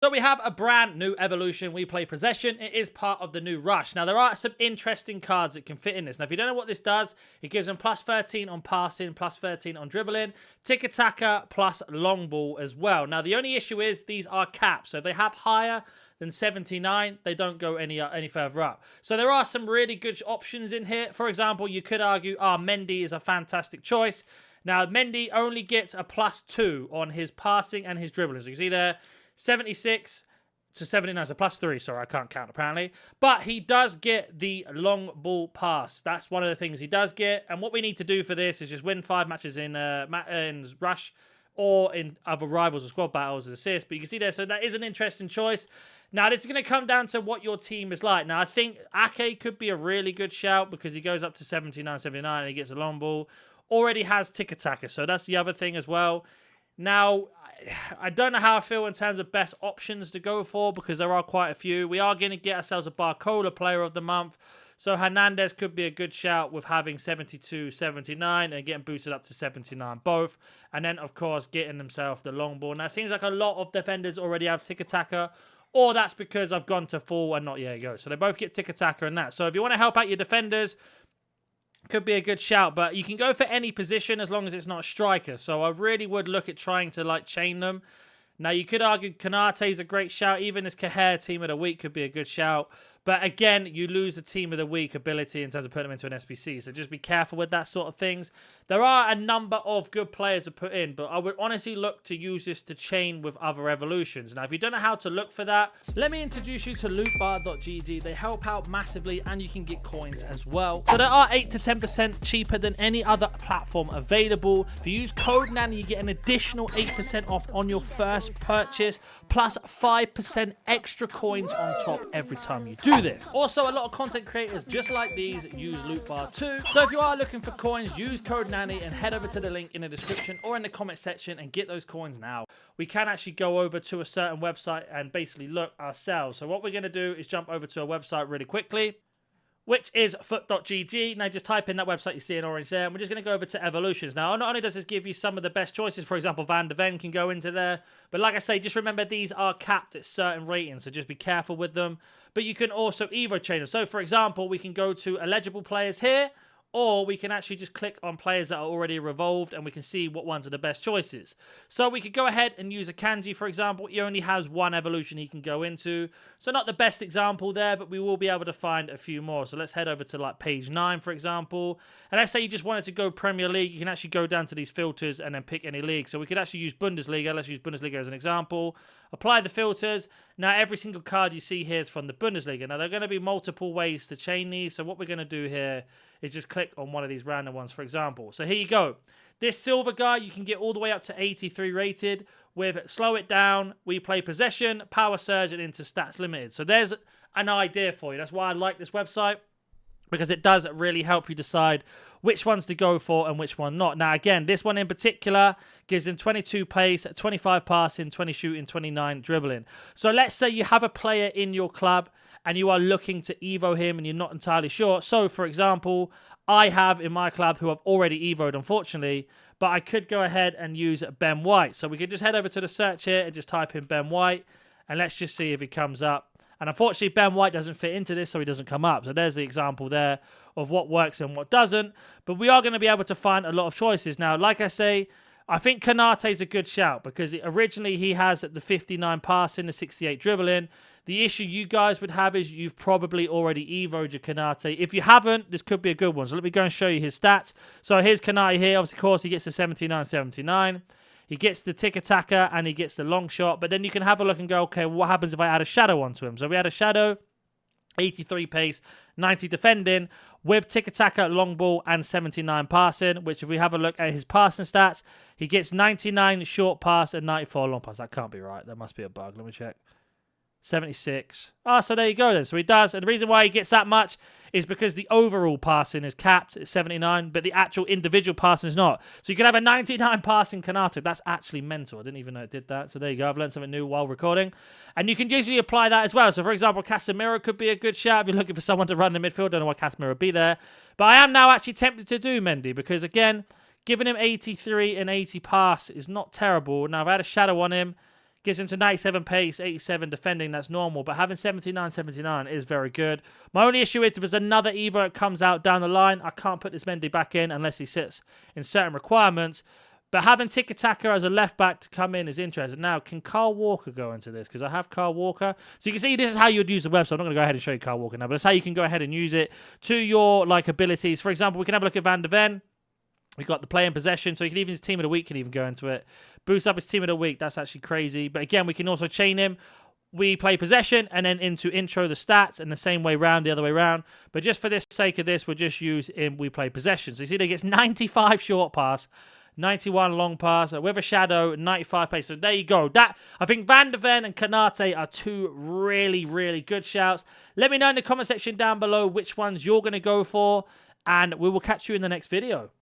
So we have a brand new evolution. We play Possession. It is part of the new Rush. Now, there are some interesting cards that can fit in this. Now, if you don't know what this does, it gives them plus 13 on passing, plus 13 on dribbling, tiki-taka, plus long ball as well. Now, the only issue is these are capped. So if they have higher than 79, they don't go any further up. So there are some really good options in here. For example, you could argue, Mendy is a fantastic choice. Now, Mendy only gets a plus 2 on his passing and his dribbling. So you can see there, 76 to 79, so plus 3. Sorry, I can't count apparently. But he does get the long ball pass. That's one of the things he does get. And what we need to do for this is just win 5 matches in Rush or in other rivals or squad battles as assists. But you can see there, so that is an interesting choice. Now, this is going to come down to what your team is like. Now, I think Ake could be a really good shout because he goes up to 79, 79 and he gets a long ball. Already has tiki-taka, so that's the other thing as well. Now, I don't know how I feel in terms of best options to go for because there are quite a few. We are going to get ourselves a Barcola player of the month. So Hernandez could be a good shout with having 72, 79 and getting boosted up to 79 both. And then, of course, getting himself the long ball. Now, it seems like a lot of defenders already have tiki-taka. Or that's because I've gone to full and not yet go. So they both get tiki-taka and that. So if you want to help out your defenders, could be a good shout, but you can go for any position as long as it's not a striker. So I really would look at trying to chain them. Now you could argue Kanate is a great shout. Even this Caher team of the week could be a good shout. But again, you lose the team of the week ability in terms of putting them into an SBC. So just be careful with that sort of things. There are a number of good players to put in, but I would honestly look to use this to chain with other evolutions. Now, if you don't know how to look for that, let me introduce you to lootbar.gg. They help out massively and you can get coins as well. So they are 8 to 10% cheaper than any other platform available. If you use code NANNY, you get an additional 8% off on your first purchase, plus 5% extra coins on top every time you do this. Also, a lot of content creators just like these use Lootbar too. So if you are looking for coins, use code NANNY and head over to the link in the description or in the comment section and get those coins now. We can actually go over to a certain website and basically look ourselves. So what we're going to do is jump over to a website really quickly, which is foot.gg. Now just type in that website you see in orange there, and we're just going to go over to evolutions. Now, not only does this give you some of the best choices, for example, Van de Ven can go into there, but like I say, just remember these are capped at certain ratings, so just be careful with them. But you can also Evo chain them. So, for example, we can go to eligible players here, or we can actually just click on players that are already revolved and we can see what ones are the best choices. So we could go ahead and use a Kanji, for example. He only has one evolution he can go into. So not the best example there, but we will be able to find a few more. So let's head over to page 9, for example. And let's say you just wanted to go Premier League. You can actually go down to these filters and then pick any league. So we could actually use Bundesliga. Let's use Bundesliga as an example. Apply the filters. Now every single card you see here is from the Bundesliga. Now there are going to be multiple ways to chain these. So what we're going to do here is just click on one of these random ones, for example. So here you go. This silver guy, you can get all the way up to 83 rated with Slow It Down, We Play Possession, Power Surge, and into Stats Limited. So there's an idea for you. That's why I like this website, because it does really help you decide which ones to go for and which one not. Now, again, this one in particular gives him 22 pace, 25 passing, 20 shooting, 29 dribbling. So let's say you have a player in your club and you are looking to Evo him and you're not entirely sure. So, for example, I have in my club who I've already Evo'd, unfortunately, but I could go ahead and use Ben White. So we could just head over to the search here and just type in Ben White, and let's just see if he comes up. And unfortunately, Ben White doesn't fit into this, so he doesn't come up. So there's the example there of what works and what doesn't. But we are going to be able to find a lot of choices. Now, like I say, I think Kanate is a good shout because originally he has the 59 passing, the 68 dribbling. The issue you guys would have is you've probably already Evo'd your Kanate. If you haven't, this could be a good one. So let me go and show you his stats. So here's Kanate here. Obviously, of course, he gets the 79-79. He gets the tiki-taka and he gets the long shot. But then you can have a look and go, okay, what happens if I add a shadow onto him? So we had a shadow, 83 pace, 90 defending, with tiki-taka, long ball, and 79 passing, which if we have a look at his passing stats, he gets 99 short pass and 94 long pass. That can't be right. That must be a bug. Let me check. 76. So there you go then. So he does. And the reason why he gets that much is because the overall passing is capped at 79, but the actual individual passing is not. So you can have a 99 passing Kanate. That's actually mental. I didn't even know it did that. So there you go. I've learned something new while recording. And you can usually apply that as well. So for example, Casemiro could be a good shout if you're looking for someone to run the midfield. Don't know why Casemiro would be there. But I am now actually tempted to do Mendy because, again, giving him 83 and 80 pass is not terrible. Now, I've had a shadow on him. Gives him to 97 pace, 87 defending. That's normal. But having 79, 79 is very good. My only issue is if there's another Evo that comes out down the line, I can't put this Mendy back in unless he sits in certain requirements. But having Tiki Taka as a left back to come in is interesting. Now, can Carl Walker go into this? Because I have Carl Walker. So you can see this is how you would use the website. I'm not going to go ahead and show you Carl Walker now, but it's how you can go ahead and use it to your abilities. For example, we can have a look at Van de Ven. We've got the play in possession, so he can even his team of the week can even go into it. Boost up his team of the week. That's actually crazy. But again, we can also chain him. We play possession and then into intro the stats and the same way round, the other way round. But just for the sake of this, we'll just use him. We play possession. So you see, he gets 95 short pass. 91 long pass with a shadow, 95 pace. So there you go. That I think Van de Ven and Kanate are two really, really good shouts. Let me know in the comment section down below which ones you're going to go for, and we will catch you in the next video.